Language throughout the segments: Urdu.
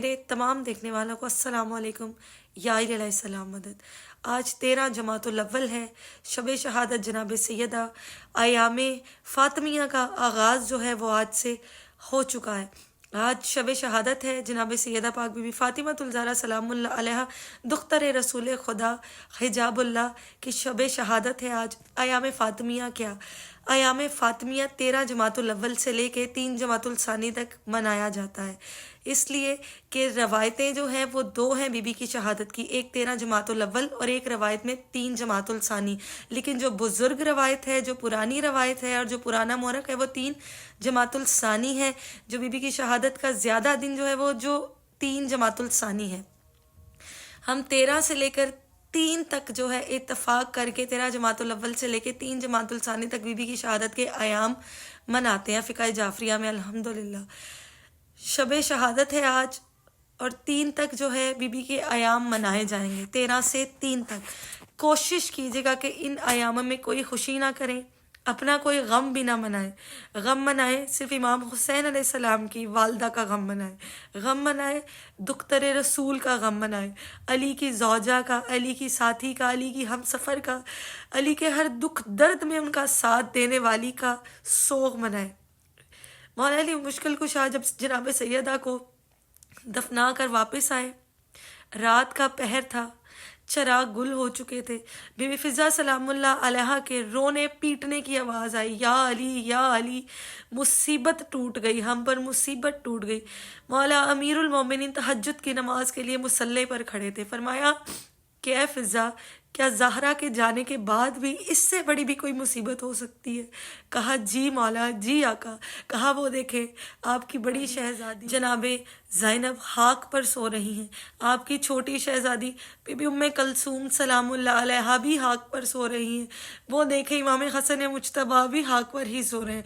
میرے تمام دیکھنے والوں کو السلام علیکم، یا علیہ السلام مدد۔ آج 13 جماعت الاول ہے، شب شہادت جناب سیدہ ایام فاطمیہ کا آغاز جو ہے وہ آج سے ہو چکا ہے۔ آج شب شہادت ہے جناب سیدہ پاک بی بی فاطمہ الزہرا سلام اللہ علیہ دختر رسول خدا حجاب اللہ کی شب شہادت ہے آج۔ ایام فاطمیہ کیا؟ ایام فاطمیہ 13 جماعت الاول سے لے کے 3 جماعت الثانی تک منایا جاتا ہے، اس لیے کہ روایتیں جو ہیں وہ 2 ہیں بی بی کی شہادت کی، ایک 13 جماعت الاول اور ایک روایت میں 3 جماعت الثانی، لیکن جو بزرگ روایت ہے، جو پرانی روایت ہے اور جو پرانا مورخ ہے وہ 3 جماعت الثانی ہے۔ جو بی بی کی شہادت کا زیادہ دن جو ہے وہ جو 3 جماعت الثانی ہے۔ ہم 13 سے لے کر 3 تک جو ہے اتفاق کر کے 13 جماعت الاول سے لے کے 3 جماعت الثانی تک بی بی کی شہادت کے ایام مناتے ہیں فقہ جعفریہ میں الحمدللہ۔ شب شہادت ہے آج اور 3 تک جو ہے بی بی کے ایام منائے جائیں گے، 13 سے 3 تک۔ کوشش کیجیے گا کہ ان ایاموں میں کوئی خوشی نہ کریں، اپنا کوئی غم بھی نہ منائے۔ غم منائے صرف امام حسین علیہ السلام کی والدہ کا غم منائے، غم منائے دختر رسول کا غم منائے، علی کی زوجہ کا، علی کی ساتھی کا، علی کی ہم سفر کا، علی کے ہر دکھ درد میں ان کا ساتھ دینے والی کا سوگ منائے۔ مولا علی مشکل کشا جب جناب سیدہ کو دفنا کر واپس آئے، رات کا پہر تھا، چراغ گل ہو چکے تھے، بی بی فضا سلام اللہ علیہ کے رونے پیٹنے کی آواز آئی، یا علی یا علی، مصیبت ٹوٹ گئی، ہم پر مصیبت ٹوٹ گئی۔ مولا امیر المومنین تہجد کی نماز کے لیے مصلی پر کھڑے تھے، فرمایا کہ اے فضا، کیا زہرا کے جانے کے بعد بھی اس سے بڑی بھی کوئی مصیبت ہو سکتی ہے؟ کہا جی مولا، جی آقا۔ کہا وہ دیکھیں آپ کی بڑی شہزادی جناب زینب خاک پر سو رہی ہیں، آپ کی چھوٹی شہزادی بی بی ام کلثوم سلام اللہ علیہا بھی خاک پر سو رہی ہیں، وہ دیکھیں امام حسن مجتبیٰ بھی خاک پر ہی سو رہے ہیں،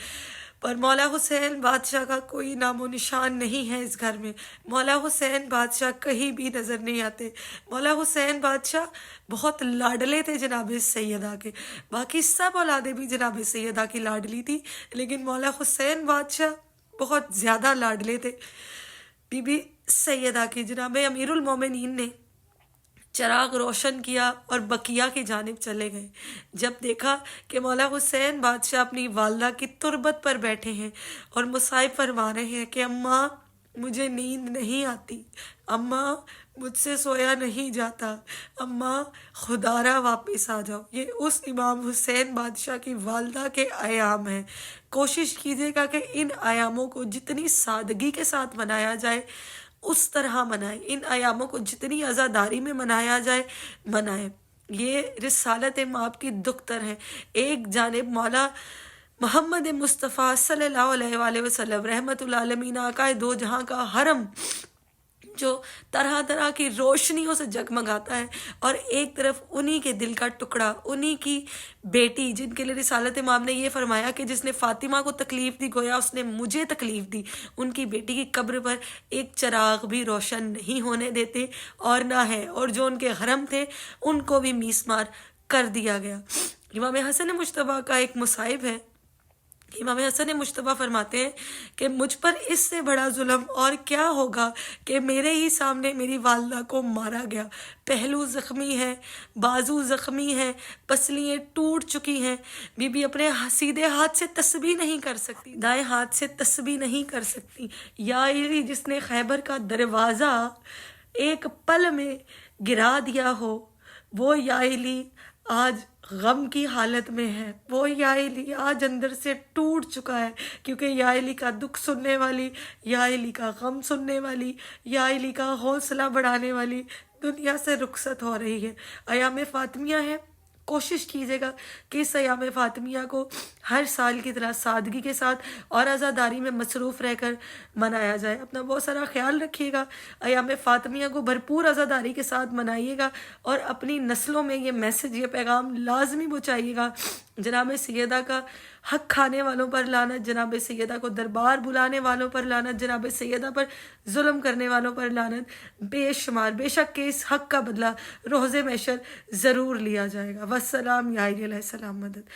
پر مولا حسین بادشاہ کا کوئی نام و نشان نہیں ہے اس گھر میں۔ مولا حسین بادشاہ کہیں بھی نظر نہیں آتے۔ مولا حسین بادشاہ بہت لاڈلے تھے جناب سیدہ کے، باقی سب اولادیں بھی جناب سیدہ کی لاڈلی تھی، لیکن مولا حسین بادشاہ بہت زیادہ لاڈلے تھے بی بی سیدہ کی۔ جناب امیر المومنین نے چراغ روشن کیا اور بقیہ کی جانب چلے گئے، جب دیکھا کہ مولا حسین بادشاہ اپنی والدہ کی تربت پر بیٹھے ہیں اور مصائب فرما رہے ہیں کہ اماں مجھے نیند نہیں آتی، اماں مجھ سے سویا نہیں جاتا، اماں خدارا واپس آ جاؤ۔ یہ اس امام حسین بادشاہ کی والدہ کے ایام ہیں۔ کوشش کیجیے گا کہ ان ایاموں کو جتنی سادگی کے ساتھ منایا جائے اس طرح منائیں، ان ایاموں کو جتنی عزاداری میں منایا جائے منائیں۔ یہ رسالت مآب کی دختر ہیں۔ ایک جانب مولا محمد مصطفیٰ صلی اللہ علیہ وآلہ وسلم رحمت العالمین آقا دو جہاں کا حرم جو طرح طرح کی روشنیوں سے جگمگاتا ہے، اور ایک طرف انہی کے دل کا ٹکڑا، انہی کی بیٹی جن کے لیے رسالت مآب نے یہ فرمایا کہ جس نے فاطمہ کو تکلیف دی گویا اس نے مجھے تکلیف دی، ان کی بیٹی کی قبر پر ایک چراغ بھی روشن نہیں ہونے دیتے اور نہ ہے، اور جو ان کے حرم تھے ان کو بھی میسمار کر دیا گیا۔ امام حسن مجتبیٰ کا ایک مصائب ہے، امام حسن مجتبیٰ فرماتے ہیں کہ مجھ پر اس سے بڑا ظلم اور کیا ہوگا کہ میرے ہی سامنے میری والدہ کو مارا گیا، پہلو زخمی ہے، بازو زخمی ہے، پسلیاں ٹوٹ چکی ہیں، بی بی اپنے سیدھے ہاتھ سے تسبیح نہیں کر سکتی، دائیں ہاتھ سے تسبیح نہیں کر سکتی۔ یا علی جس نے خیبر کا دروازہ ایک پل میں گرا دیا ہو، وہ یا علی آج غم کی حالت میں ہے، وہ یا علی آج اندر سے ٹوٹ چکا ہے، کیونکہ یا علی کا دکھ سننے والی، یا علی کا غم سننے والی، یا علی کا حوصلہ بڑھانے والی دنیا سے رخصت ہو رہی ہے۔ ایام فاطمیہ ہے، کوشش کیجیے گا کہ اس ایام فاطمیہ کو ہر سال کی طرح سادگی کے ساتھ اور عزاداری میں مصروف رہ کر منایا جائے۔ اپنا بہت سارا خیال رکھیے گا، ایام فاطمیہ کو بھرپور عزاداری کے ساتھ منائیے گا، اور اپنی نسلوں میں یہ میسج، یہ پیغام لازمی پہنچائیے گا۔ جناب سیدہ کا حق کھانے والوں پر لعنت، جناب سیدہ کو دربار بلانے والوں پر لعنت، جناب سیدہ پر ظلم کرنے والوں پر لعنت بے شمار، بے شک کہ اس حق کا بدلہ روز محشر ضرور لیا جائے گا۔ والسلام یا علیہ السلام مدد۔